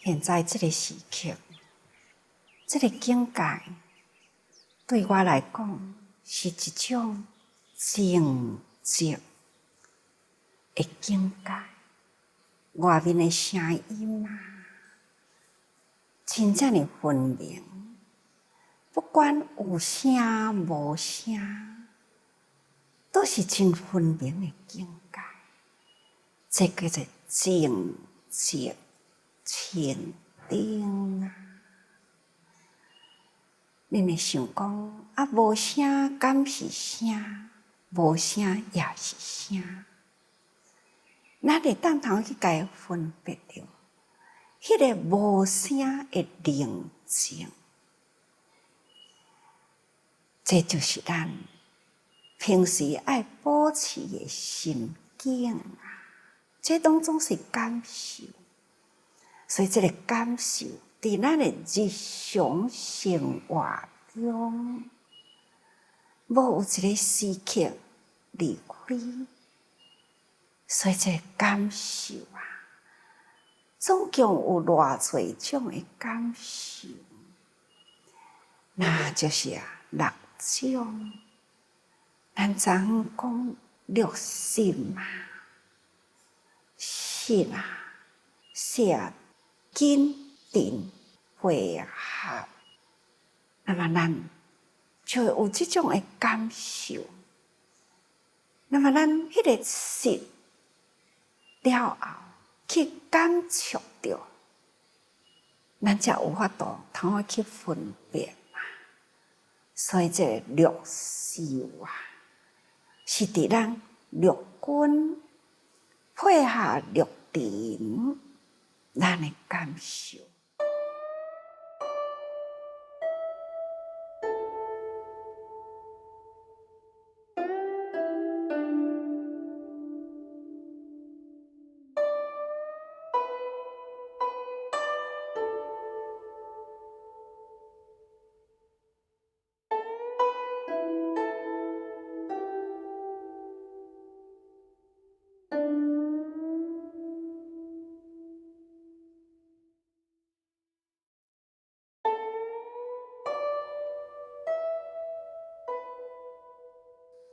现在这个时刻，这个境界，对我来讲是一种静寂的境界。外面的声音真正的分明，不管有声无声，都是真分明的境界。这叫做静寂清定你会想讲无声敢是声？无声也是声。咱会当头去甲伊分别着，迄个无声的宁静，这就是咱平时爱保持的心境这当中是感受，所以这个感受伫咱的日常生活中，无有一个时刻离开。所以这个感受总共有偌侪种的感受，那就是6种。咱昨昏讲6心色色、紧、定、配合。那么咱就有这种的感受。那么咱迄个色了后，去感触着，咱才有法度通去分别所以这6受是伫咱6根配合6尘，咱的感受。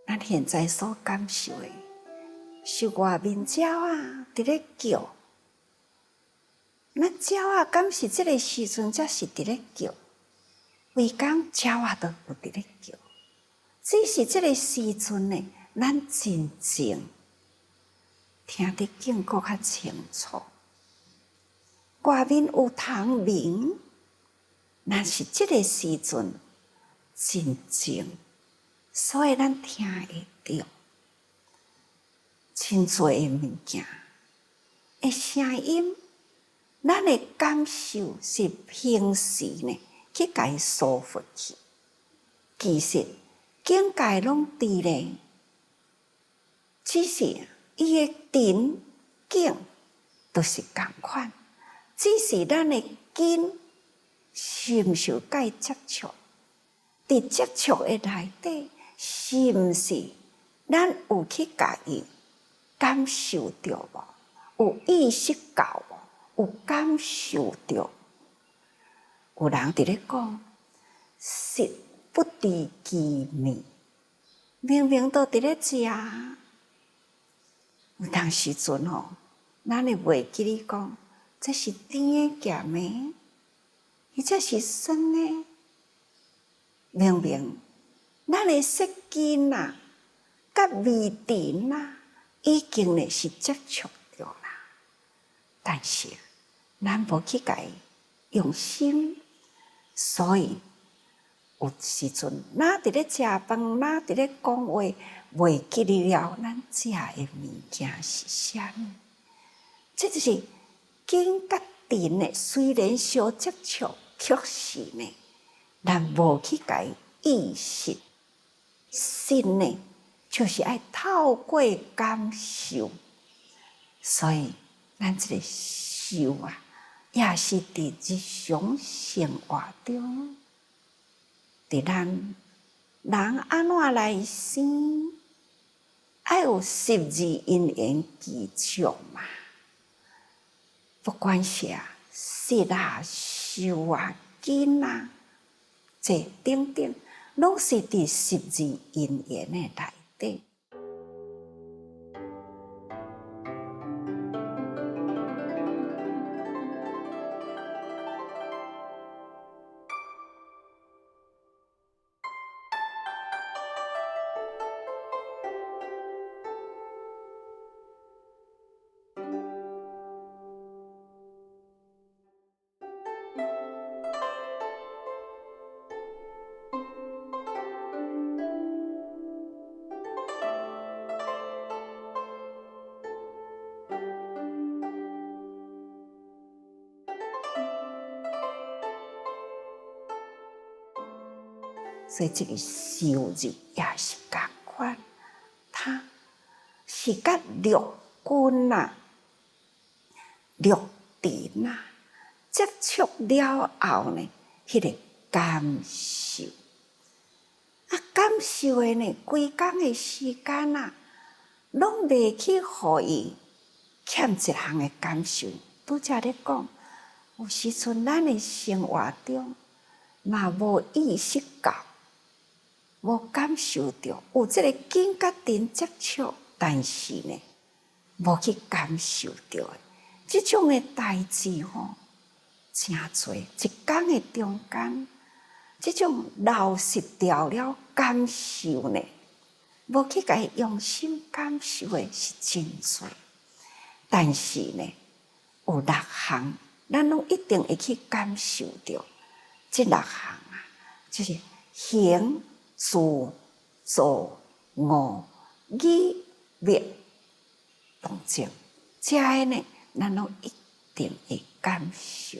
咱现在所感受的，是外面鸟伫咧叫。咱鸟敢是这个时阵才是伫咧叫？规工鸟都有伫咧叫，只是这个时阵呢，咱真正听得更较清楚。外面有虫鸣，咱是这个时阵真正。所以咱听会到真多的物件的声音，咱的感受是平时呢去甲伊疏忽去。其实境界拢伫咧，只是伊的尘境都是共款，只是咱的根是毋是有甲伊接触？伫接触的内底。是毋是咱有去甲伊感受到无？有意识到无？有感受到？有人伫咧讲，色不知其味，明明都伫咧食。有当时阵咱会袂记哩讲，这是甜的咸的，或者是酸的，明明。咱的色根甲味尘已经呢是接触着啦，但是咱无去甲伊用心，所以有时阵咱伫咧食饭，咱伫咧讲话，袂记哩了咱食的物件是啥物。这就是根甲尘的，虽然相接触，却是呢，咱无去甲伊意识。心呢，就是爱透过感受，所以咱这个受也是伫日常生活中，伫咱人安怎来生，爱有12因缘具足不管是食啊、受啊、紧啊，这等等，拢是伫12因缘的内底。所以这个受字也是同款，它是甲六根啊、六尘啊接触了后呢，迄个感受啊，感受的呢，规工的时间啊，拢袂去互伊欠一项的感受。拄则咧讲，有时阵咱的生活中，嘛无意识到。无感受到有这个根甲尘接触，但是呢，无去感受到的，这种的代志吼，真多。一天的中间，这种流失掉了感受呢，无去甲伊用心感受的是真多。但是呢，有6项，咱拢一定会去感受到。这6项啊，就是行。住、坐、卧、语、灭、动静，这个呢，咱拢一定会感受。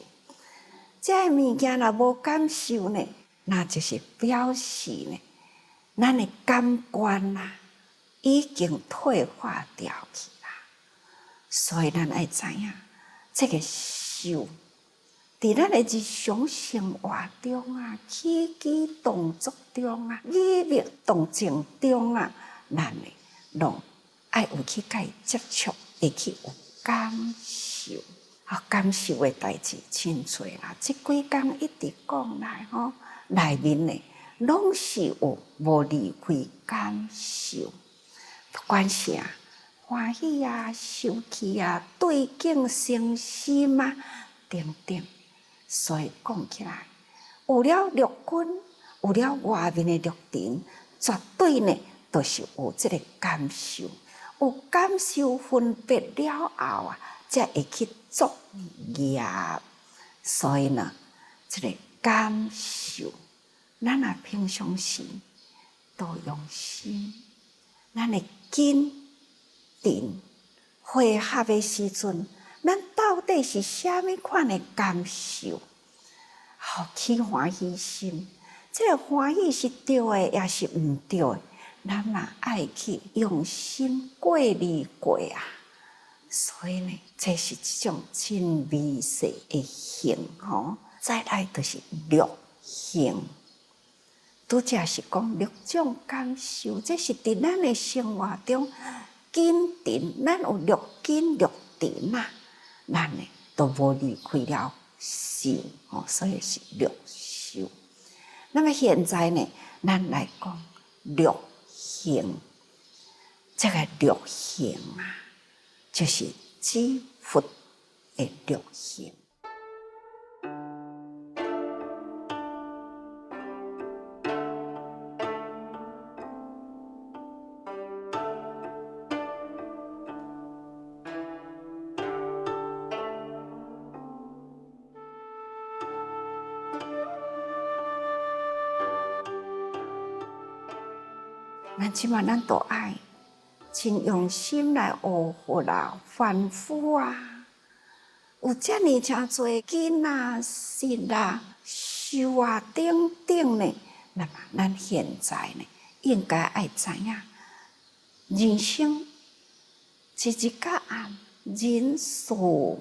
这个物件若无感受呢，那就是表示呢，咱的感官啊，已经退化掉去啦。所以咱爱知影，这个受。伫咱的日常生活中啊，起居动作中啊，语灭动静中啊，咱呢拢爱有去甲伊接触，会去有感受。感受的代志真多啦。这几工一直讲来吼，内面呢拢是有无离开感受，不管啥欢喜啊、生气啊、对境生心啊等等。所以讲起来，有了六根，有了外面的六尘，绝对呢，都是有这个感受。有感受分别了后啊，才会去作业。所以呢，这个感受，咱啊平常时都用心，咱的根尘会合的时阵。咱到底是虾米款的感受？起欢喜心，这个欢喜是对的，也是毋对的，咱嘛爱去用心过滤过啊。所以呢，这是一种真微细的行吼。再来就是六行，拄则是讲6种感受，这是伫咱的生活中根尘，咱有6根6尘啊。咱呢都无离开了受，所以是六受。那么现在呢，咱来讲六行。这个六行啊，就是指佛的六行。咱即马咱都爱真用心来学佛啦、反复啊，有遮尔诚侪根啊、识啊、受啊等等呢。那么咱现在呢，应该爱知影，人生一日到暗，人事物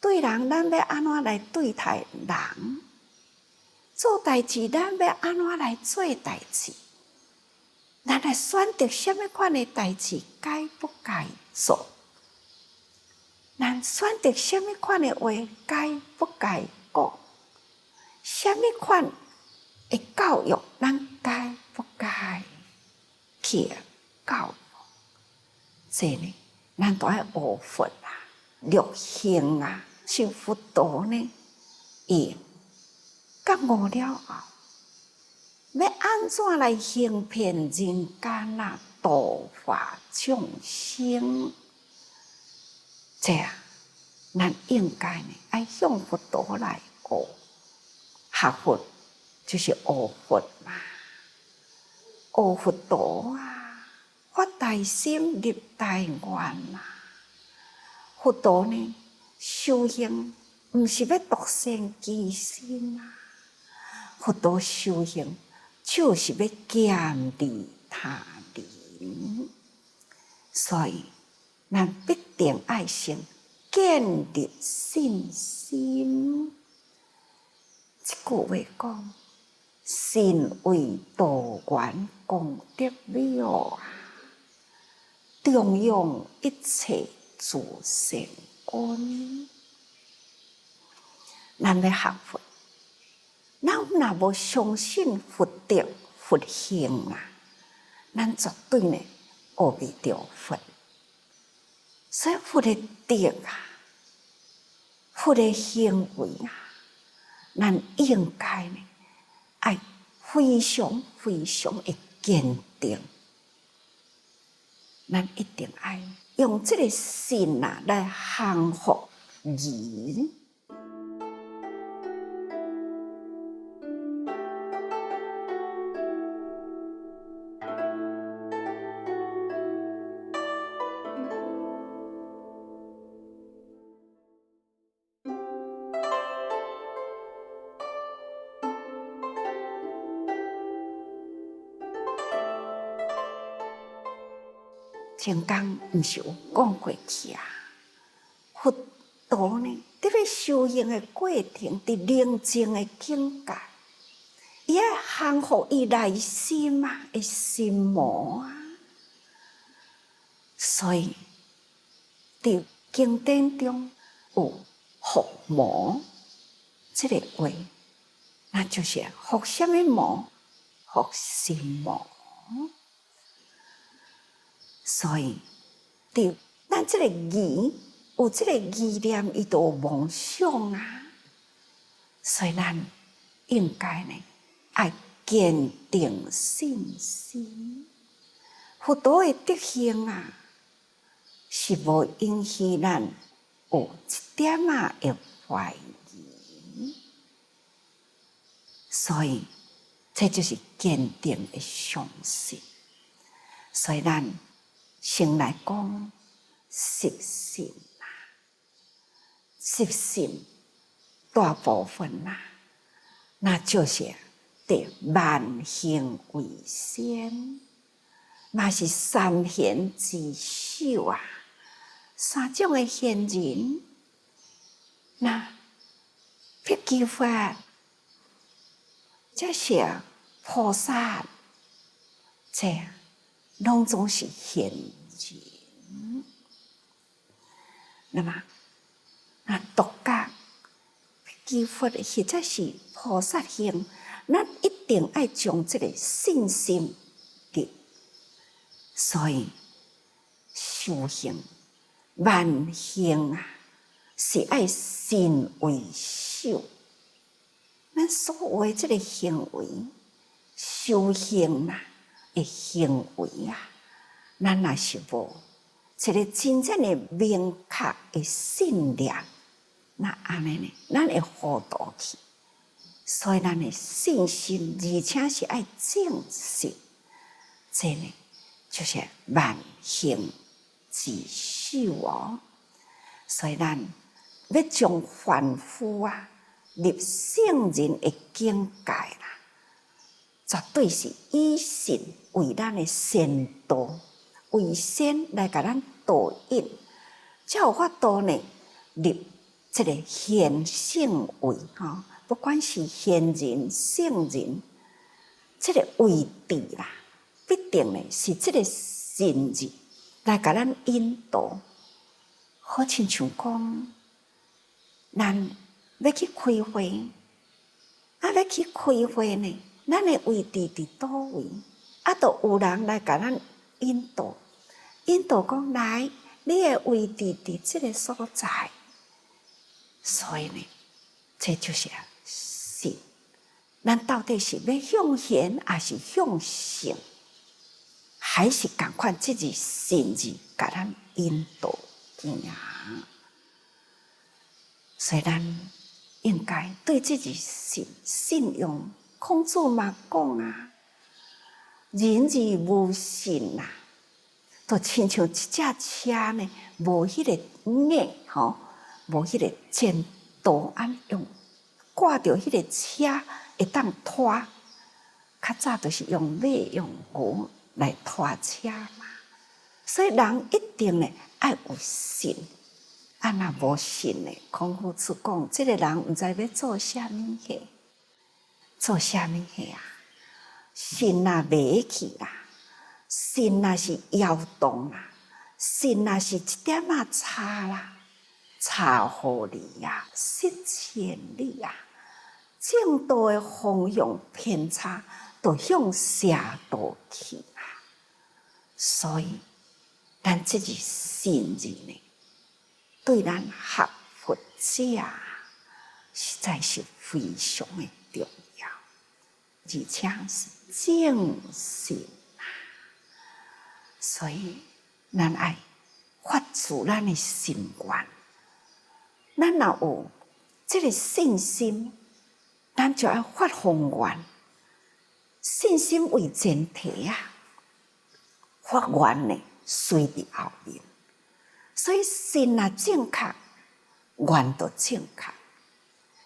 对人，咱要安怎来对待人？做代志，咱要安怎来做代志？咱来选择什么款的代志该不该做？咱选择什么款的话该不该讲，什么款的教育咱该不该去教育，这呢，咱都要学佛啊，六行啊，是佛陀呢，伊觉悟了后，要安怎来行遍人间啊，度化众生？这样，咱应该呢，要向佛陀来学，学佛就是学佛嘛，学佛陀啊，发大心，立大愿嘛。佛陀呢，修行不是要独善其身啊，佛陀修行就是要建立他人，所以咱必定要先建立信心。这句话讲，信为道源功德了啊，重用一切诸善根。咱要学佛，咱若无相信佛德佛行啊，咱绝对呢学袂到佛。所以佛的德啊，佛的行为啊，咱应该呢爱非常非常的坚定。咱一定爱用这个心啊来降服疑。前刚毋是有讲过去啊，佛陀呢，伫咧修行的过程，伫宁静的境界，伊要降服伊内心啊的心魔啊，所以伫经典中有伏魔这个话，那就是伏什么魔？伏心魔。所以，对咱这个疑，有这个意念，伊就有妄想啊。所以咱应该呢，要坚定信心。佛陀的德行啊，是无允许咱有一点啊的怀疑。所以，这就是坚定的相信。所以咱先来讲实信啦，实信大部分啦，那就是得万行为先，嘛是三贤之首啊，三种的贤人，那辟支佛，这是菩萨，这拢总是贤人。那么，那独觉辟支佛或者是菩萨行，咱一定要将这个信心立。所以修行万行啊，是爱信为首。咱所谓这个行为，修行啊的行为啊，咱若是无一个真正的明确的信念，那安尼呢，咱会糊涂去。所以咱的信心，而且是爱正实，这呢就是万行之首哦。所以咱要将凡夫啊入圣人的境界啦，绝对是以信为咱的先导，为先来甲咱导引，才有法度呢入这个贤圣位哈。不管是贤人、圣人，这个位置啦，必定呢是这个神日来甲咱引导，好亲像讲，咱要去开会，要去开会呢，咱的位置伫倒位？就有人来甲咱引导，讲来，你的位置伫即个所在。所以呢，这就是信。咱到底是要向贤，还是向圣？还是共款即个信字，甲咱引导行。所以咱应该对即个信用。孔子嘛讲啊，人之无信啊，就亲像一只车呢，无迄个眼无迄个前导安用挂着迄个车会当拖。较早就是用马用牛来拖车嘛，所以人一定呢爱有信。若无信呢，孔夫子讲，这个人毋知要做啥物事，做啥物事啊？信若袂去啦，信若是摇动啦，信若是一点仔差啦，差互你啊，失千里啊！正道的方向偏差，就向邪道去啊！所以，咱这个信字呢，对咱学佛者实在是非常的重要，而且是正信啊！所以，咱爱发自咱的心愿。咱若有这个信心，咱就要发宏愿。信心为前提啊，发愿呢随伫后面。所以信若正确，愿就正确；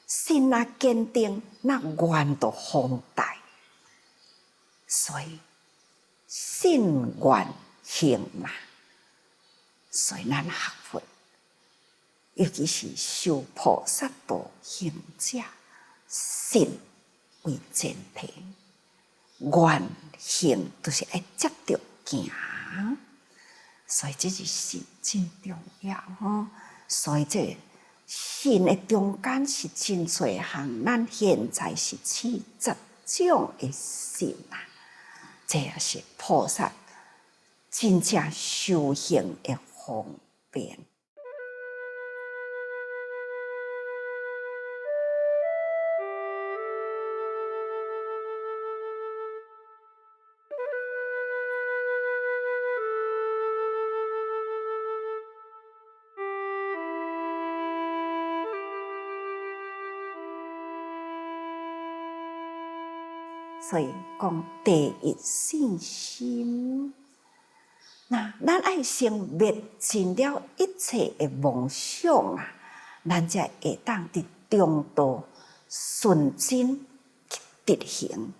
信若坚定，那愿就宏大。所以信愿行嘛。所以咱学佛，尤其是修菩萨道行者，信为前提，愿行就是爱接着行。所以这是信真重要吼。所以这信的中间是真侪项，咱现在是7种的信啊，这也是菩萨真正修行的方便。所以讲第一信心，那咱爱先灭尽了一切的妄想啊，咱才会当伫中道顺真直行。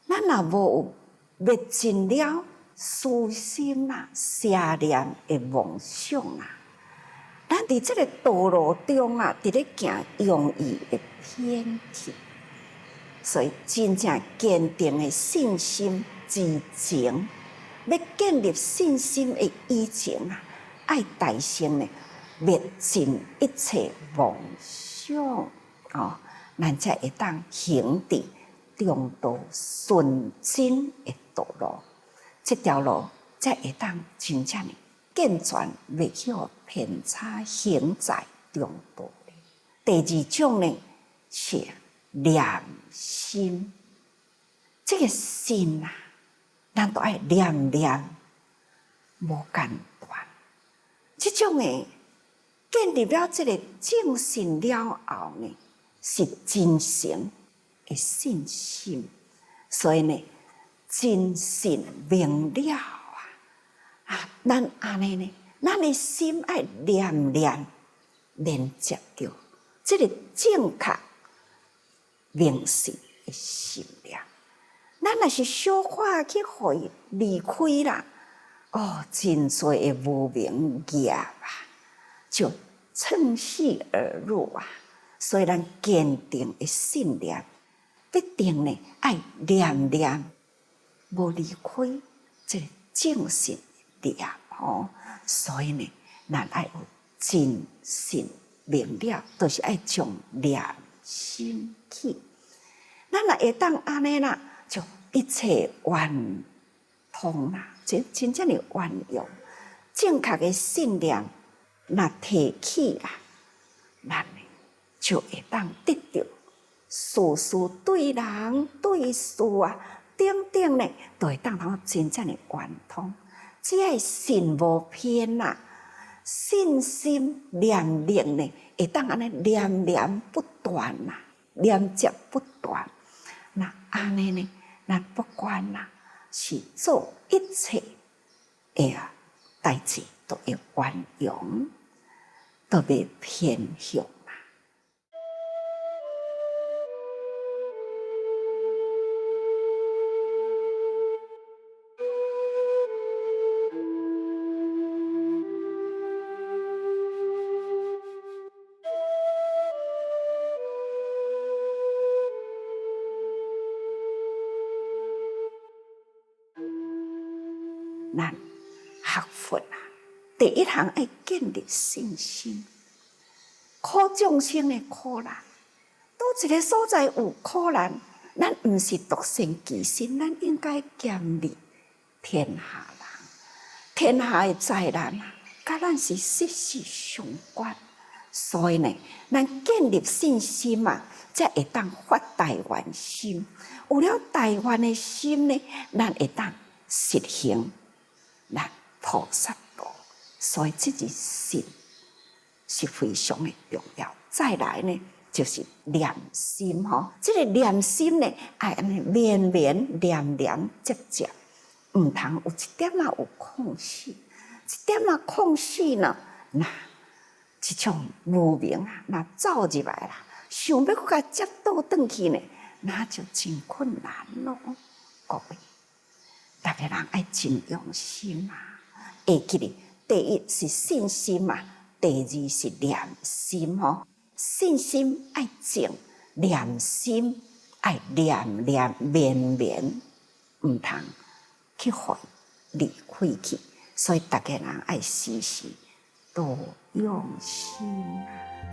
咱若无灭尽了私心啊、邪念的妄想啊，咱伫这个道路中啊，伫咧行容易会偏去。所以真正坚定的信心之前，要建立信心的以前啊，爱大声呢灭尽一切妄想咱才会当行伫中道顺真的道路。这条路才会当真正的健全，袂去偏差行在中道的。第二种呢是念心，这个心啊，咱都爱念念，无间断。这种的建立了这个正信了后呢，是真诚的信心。所以呢，真信明了咱安尼呢，咱的心爱念念连接着这个正确明实的心量。咱若是小可去互伊离开啦，真多的无明业啊，就趁虚而入啊。所以咱坚定的信念，必定呢爱念念无离开这个正信念所以呢，咱爱有真信明了，就是爱从念心起。咱若会当安尼啦，就一切圆通啦，真正的圆融。正确的信念，若提起啦，咱就会当得到事事对人对事啊，等等呢，都会当通真正的圆通。只要信无偏啦，信心念力呢，会当安尼念念不断啦，念接不断。那安尼呢，咱不管啦，是做一切的代志，都会圆融，都袂偏向。咱学佛啊，第一项爱建立信心。苦众生的苦难，倒一个所在有苦难，咱毋是独善其身，咱应该建立天下人。天下的灾难啊，甲咱是息息相关。所以呢，咱建立信心啊，才会当发大愿心。有了大愿的心呢，咱会当实行咱菩萨道。所以这个信是非常的重要。再来呢，就是念心吼，这个念心呢，爱安尼绵绵念念接接，毋通有一点仔有空隙，一点仔空隙呢，那这种无明啊，那走入来啦，想要甲接倒转去呢，那就真困难咯。各位，大家人爱真用心啊，会记哩。第一是信心嘛，第二是念心吼。信心爱静，念心爱念念绵绵，毋通去互离开去。所以大家人爱时时多用心啊。